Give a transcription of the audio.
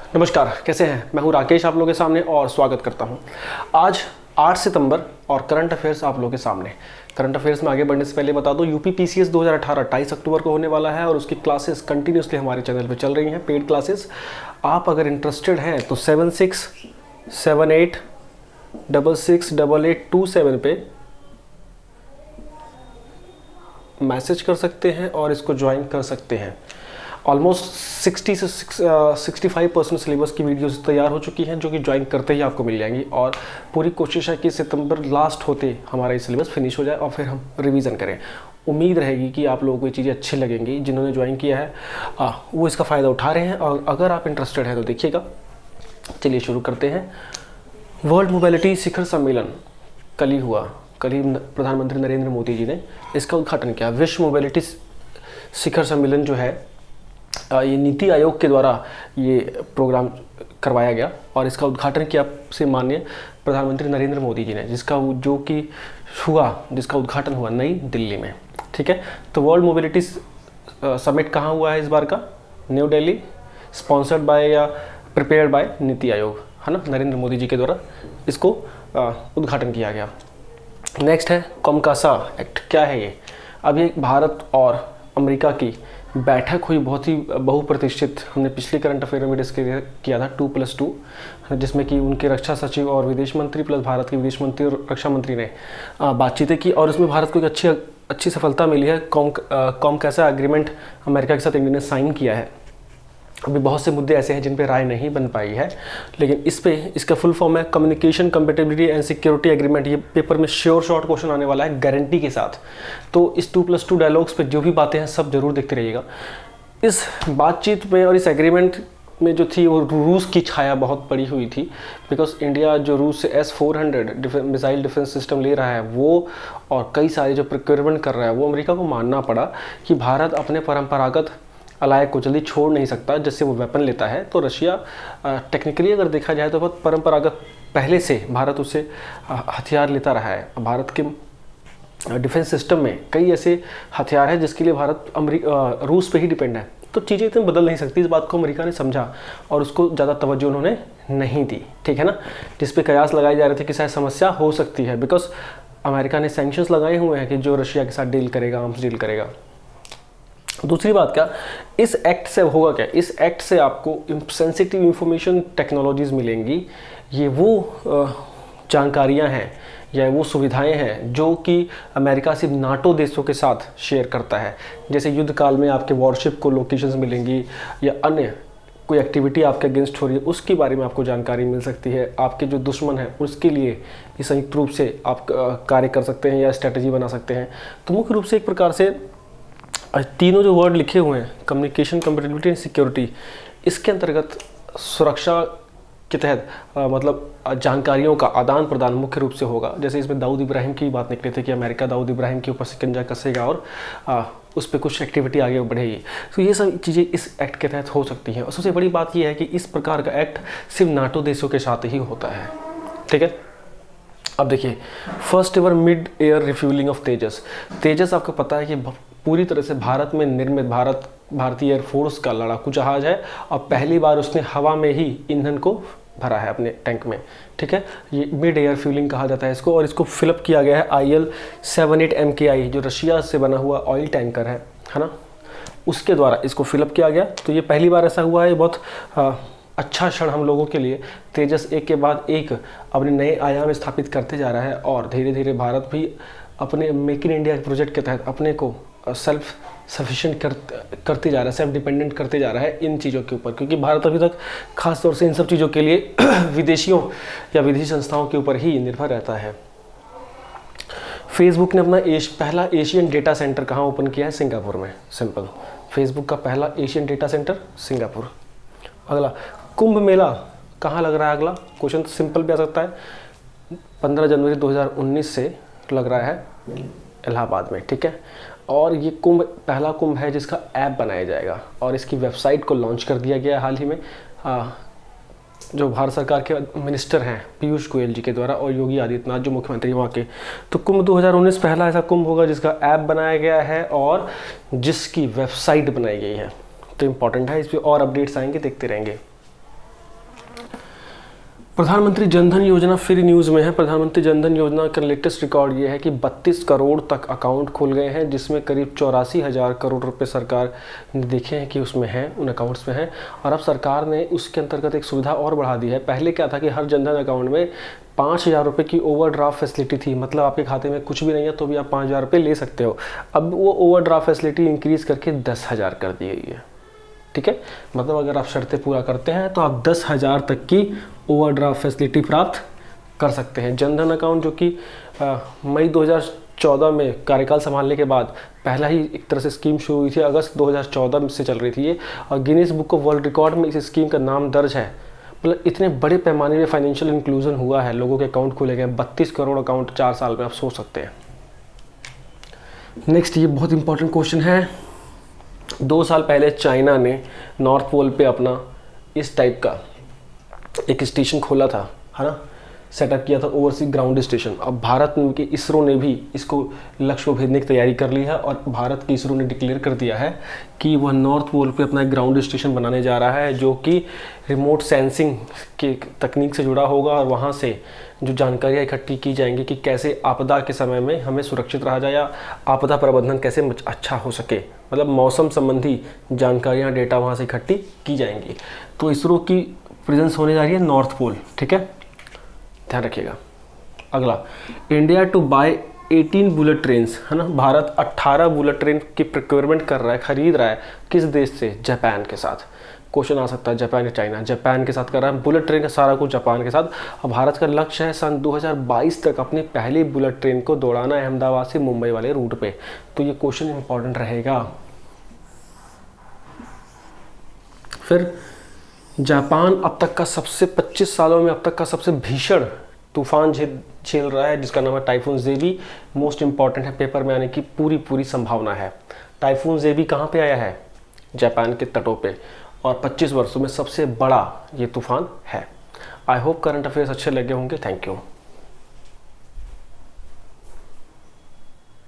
नमस्कार, कैसे हैं? मैं हूं राकेश आप लोगों के सामने और स्वागत करता हूं। आज 8 सितंबर और करंट अफेयर्स आप लोगों के सामने। करंट अफेयर्स में आगे बढ़ने से पहले बता दूं, यूपी पीसीएस 2018 28 अक्टूबर को होने वाला है और उसकी क्लासेस कंटिन्यूसली हमारे चैनल पे चल रही हैं, पेड क्लासेस। आप अगर इंटरेस्टेड हैं तो 7678668827 पे मैसेज कर सकते हैं और इसको ज्वाइन कर सकते हैं। ऑलमोस्ट 60 से 65% सिलेबस की वीडियोस तैयार हो चुकी हैं, जो कि ज्वाइन करते ही आपको मिल जाएंगी। और पूरी कोशिश है कि सितंबर लास्ट होते हमारा ये सिलेबस फिनिश हो जाए और फिर हम रिवीजन करें। उम्मीद रहेगी कि आप लोगों को ये चीज़ें अच्छी लगेंगी। जिन्होंने ज्वाइन किया है वो इसका फ़ायदा उठा रहे हैं, और अगर आप इंटरेस्टेड हैं तो देखिएगा। चलिए शुरू करते हैं। वर्ल्ड मोबिलिटी शिखर सम्मेलन कल ही हुआ। कल ही प्रधानमंत्री नरेंद्र मोदी जी ने इसका उद्घाटन किया। विश्व मोबिलिटी शिखर सम्मेलन जो है, ये नीति आयोग के द्वारा ये प्रोग्राम करवाया गया और इसका उद्घाटन किया से माननीय प्रधानमंत्री नरेंद्र मोदी जी ने, जिसका उद्घाटन हुआ नई दिल्ली में। ठीक है, तो वर्ल्ड मोबिलिटी समिट कहाँ हुआ है इस बार का? न्यू दिल्ली, स्पॉन्सर्ड बाय या प्रिपेयर्ड बाय नीति आयोग, है ना, नरेंद्र मोदी जी के द्वारा इसको उद्घाटन किया गया। नेक्स्ट है कॉमकासा एक्ट। क्या है ये? अभी भारत और अमेरिका की बैठक हुई, बहुत ही बहुप्रतिष्ठित। हमने पिछले करंट अफेयर में डिस्कस किया था 2+2, जिसमें कि उनके रक्षा सचिव और विदेश मंत्री प्लस भारत के विदेश मंत्री और रक्षा मंत्री ने बातचीतें की, और उसमें भारत को एक अच्छी सफलता मिली है। कॉमकासा एग्रीमेंट अमेरिका के साथ इंडिया ने साइन किया है। अभी बहुत से मुद्दे ऐसे हैं जिन पे राय नहीं बन पाई है, लेकिन इसका फुल फॉर्म है communication compatibility and security agreement. ये पेपर में श्योर शॉर्ट क्वेश्चन आने वाला है गारंटी के साथ। तो इस 2+2 डायलॉग्स पे जो भी बातें हैं सब जरूर देखते रहिएगा। इस बातचीत में और इस एग्रीमेंट में जो थी वो रूस की छाया बहुत पड़ी हुई थी, बिकॉज इंडिया जो रूस से S-400 मिसाइल डिफेंस सिस्टम ले रहा है वो, और कई सारे जो प्रोक्योरमेंट कर रहा है वो, अमेरिका को मानना पड़ा कि भारत अपने परंपरागत अलाय को जल्दी छोड़ नहीं सकता जिससे वो वेपन लेता है। तो रशिया टेक्निकली अगर देखा जाए तो बहुत परंपरागत पहले से भारत उससे हथियार लेता रहा है। भारत के डिफेंस सिस्टम में कई ऐसे हथियार हैं जिसके लिए भारत रूस पे ही डिपेंड है। तो चीज़ें इतनी बदल नहीं सकती। इस बात को अमेरिका ने समझा और उसको ज़्यादा तवज्जो उन्होंने नहीं दी। ठीक है ना, जिस पे कयास लगाए जा रहे थे कि शायद समस्या हो सकती है, बिकॉज अमेरिका ने सैंक्शंस लगाए हुए हैं कि जो रशिया के साथ डील करेगा, आर्म्स डील करेगा। दूसरी बात क्या, इस एक्ट से होगा क्या? इस एक्ट से आपको सेंसिटिव इंफॉर्मेशन टेक्नोलॉजीज़ मिलेंगी। ये वो जानकारियां हैं या वो सुविधाएं हैं जो कि अमेरिका सिर्फ नाटो देशों के साथ शेयर करता है। जैसे युद्ध काल में आपके वॉरशिप को लोकेशंस मिलेंगी या अन्य कोई एक्टिविटी आपके अगेंस्ट हो रही है उसके बारे में आपको जानकारी मिल सकती है। आपके जो दुश्मन है उसके लिए ये संयुक्त रूप से आप कार्य कर सकते हैं या स्ट्रेटजी बना सकते हैं। तो मुख्य रूप से एक प्रकार से तीनों जो वर्ड लिखे हुए हैं, कम्युनिकेशन कंपेटिबिलिटी एंड सिक्योरिटी, इसके अंतर्गत सुरक्षा के तहत मतलब जानकारियों का आदान प्रदान मुख्य रूप से होगा। जैसे इसमें दाऊद इब्राहिम की बात निकली थी कि अमेरिका दाऊद इब्राहिम के ऊपर शिकंजा कसेगा और उस पर कुछ एक्टिविटी आगे बढ़ेगी। तो ये सब चीज़ें इस एक्ट के तहत हो सकती हैं। और सबसे बड़ी बात यह है कि इस प्रकार का एक्ट सिर्फ नाटो देशों के साथ ही होता है। ठीक है, अब देखिए, first ever mid air refueling of Tejas. Tejas आपको पता है कि पूरी तरह से भारत में निर्मित भारतीय एयरफोर्स का लड़ाकू जहाज है, और पहली बार उसने हवा में ही ईंधन को भरा है अपने टैंक में। ठीक है, ये मिड एयर फ्यूलिंग कहा जाता है इसको, और इसको फिलअप किया गया है IL-78 MKI, जो रशिया से बना हुआ ऑयल टैंकर है ना, उसके द्वारा इसको फिलअप किया गया। तो ये पहली बार ऐसा हुआ है। बहुत अच्छा क्षण हम लोगों के लिए। तेजस एक के बाद एक अपने नए आयाम स्थापित करते जा रहा है, और धीरे धीरे भारत भी अपने मेक इन इंडिया प्रोजेक्ट के तहत अपने को सेल्फ सफिशिएंट करते जा रहा है, सेल्फ डिपेंडेंट करते जा रहा है इन चीज़ों के ऊपर, क्योंकि भारत अभी तक खास तौर से इन सब चीज़ों के लिए विदेशियों या विदेशी संस्थाओं के ऊपर ही निर्भर रहता है। फेसबुक ने अपना पहला एशियन डेटा सेंटर कहाँ ओपन किया है? सिंगापुर में। सिंपल, फेसबुक का पहला एशियन डेटा सेंटर सिंगापुर। अगला, कुंभ मेला कहाँ लग रहा है? अगला क्वेश्चन सिंपल भी आ सकता है। 15 जनवरी 2019 से लग रहा है इलाहाबाद में। ठीक है, और ये पहला कुंभ है जिसका ऐप बनाया जाएगा, और इसकी वेबसाइट को लॉन्च कर दिया गया हाल ही में जो भारत सरकार के मिनिस्टर हैं पीयूष गोयल जी के द्वारा, और योगी आदित्यनाथ जो मुख्यमंत्री वहाँ के। तो कुंभ 2019 पहला ऐसा कुंभ होगा जिसका ऐप बनाया गया है और जिसकी वेबसाइट बनाई गई है। तो इम्पॉर्टेंट है, इस पर और अपडेट्स आएंगे, देखते रहेंगे। प्रधानमंत्री जनधन योजना फिर न्यूज़ में है। प्रधानमंत्री जनधन योजना का लेटेस्ट रिकॉर्ड ये है कि 32 करोड़ तक अकाउंट खुल गए हैं, जिसमें करीब 84,000 करोड़ रुपए सरकार ने देखे हैं कि उसमें हैं, उन अकाउंट्स में हैं। और अब सरकार ने उसके अंतर्गत एक सुविधा और बढ़ा दी है। पहले क्या था कि हर जनधन अकाउंट में 5,000 रुपये की ओवरड्राफ्ट फैसिलिटी थी, मतलब आपके खाते में कुछ भी नहीं है तो भी आप 5,000 रुपये ले सकते हो। अब वो ओवरड्राफ्ट फैसिलिटी इंक्रीज़ करके 10,000 कर दी गई है। ठीक है, मतलब अगर आप शर्तें पूरा करते हैं तो आप 10,000 तक की ओवरड्राफ्ट फैसिलिटी प्राप्त कर सकते हैं। जनधन अकाउंट जो कि मई 2014 में कार्यकाल संभालने के बाद पहला ही एक तरह से स्कीम शुरू हुई थी, अगस्त 2014 से चल रही थी ये, और Guinness book of world record में इस स्कीम का नाम दर्ज है। मतलब इतने बड़े पैमाने में फाइनेंशियल इंक्लूजन हुआ है, लोगों के अकाउंट खुले गए, 32 करोड़ अकाउंट 4 साल में, आप सोच सकते हैं। नेक्स्ट, ये बहुत इंपॉर्टेंट क्वेश्चन है। 2 साल पहले चाइना ने नॉर्थ पोल पे अपना इस टाइप का एक स्टेशन खोला था, है ना, सेटअप किया था, ओवरसी ग्राउंड स्टेशन। अब भारत के इसरो ने भी इसको लक्ष्य को भेजने की तैयारी कर ली है, और भारत के इसरो ने डिक्लेयर कर दिया है कि वह नॉर्थ पोल पे अपना एक ग्राउंड स्टेशन बनाने जा रहा है, जो कि रिमोट सेंसिंग के तकनीक से जुड़ा होगा, और वहाँ से जो जानकारियाँ इकट्ठी की जाएंगी कि कैसे आपदा के समय में हमें सुरक्षित रहा जाए, या आपदा प्रबंधन कैसे अच्छा हो सके, मतलब मौसम संबंधी जानकारियाँ, डेटा वहाँ से इकट्ठी की जाएंगी। तो इसरो की प्रेजेंस होने जा रही है नॉर्थ पोल। ठीक है, ध्यान रखिएगा। अगला, India to buy 18 bullet trains, है ना, भारत 18 बुलेट ट्रेन की प्रोक्योरमेंट कर रहा है, खरीद रहा है। किस देश से? जापान के साथ। क्वेश्चन आ सकता है जापान या चाइना। जापान के साथ कर रहा है बुलेट ट्रेन का सारा कुछ, जापान के साथ। और भारत का लक्ष्य है सन 2022 तक अपनी पहली बुलेट ट्रेन को दौड़ाना अहमदाबाद से मुंबई वाले रूट पे। तो ये क्वेश्चन इंपॉर्टेंट रहेगा। फिर जापान अब तक का सबसे 25 सालों में अब तक का सबसे भीषण तूफान झेल रहा है, जिसका नाम है टाइफून जेबी। मोस्ट इंपॉर्टेंट है, पेपर में आने की पूरी संभावना है। टाइफून जेबी कहाँ पे आया है? जापान के तटों पे, और 25 वर्षों में सबसे बड़ा ये तूफान है। आई होप करंट अफेयर्स अच्छे लगे होंगे। Thank you.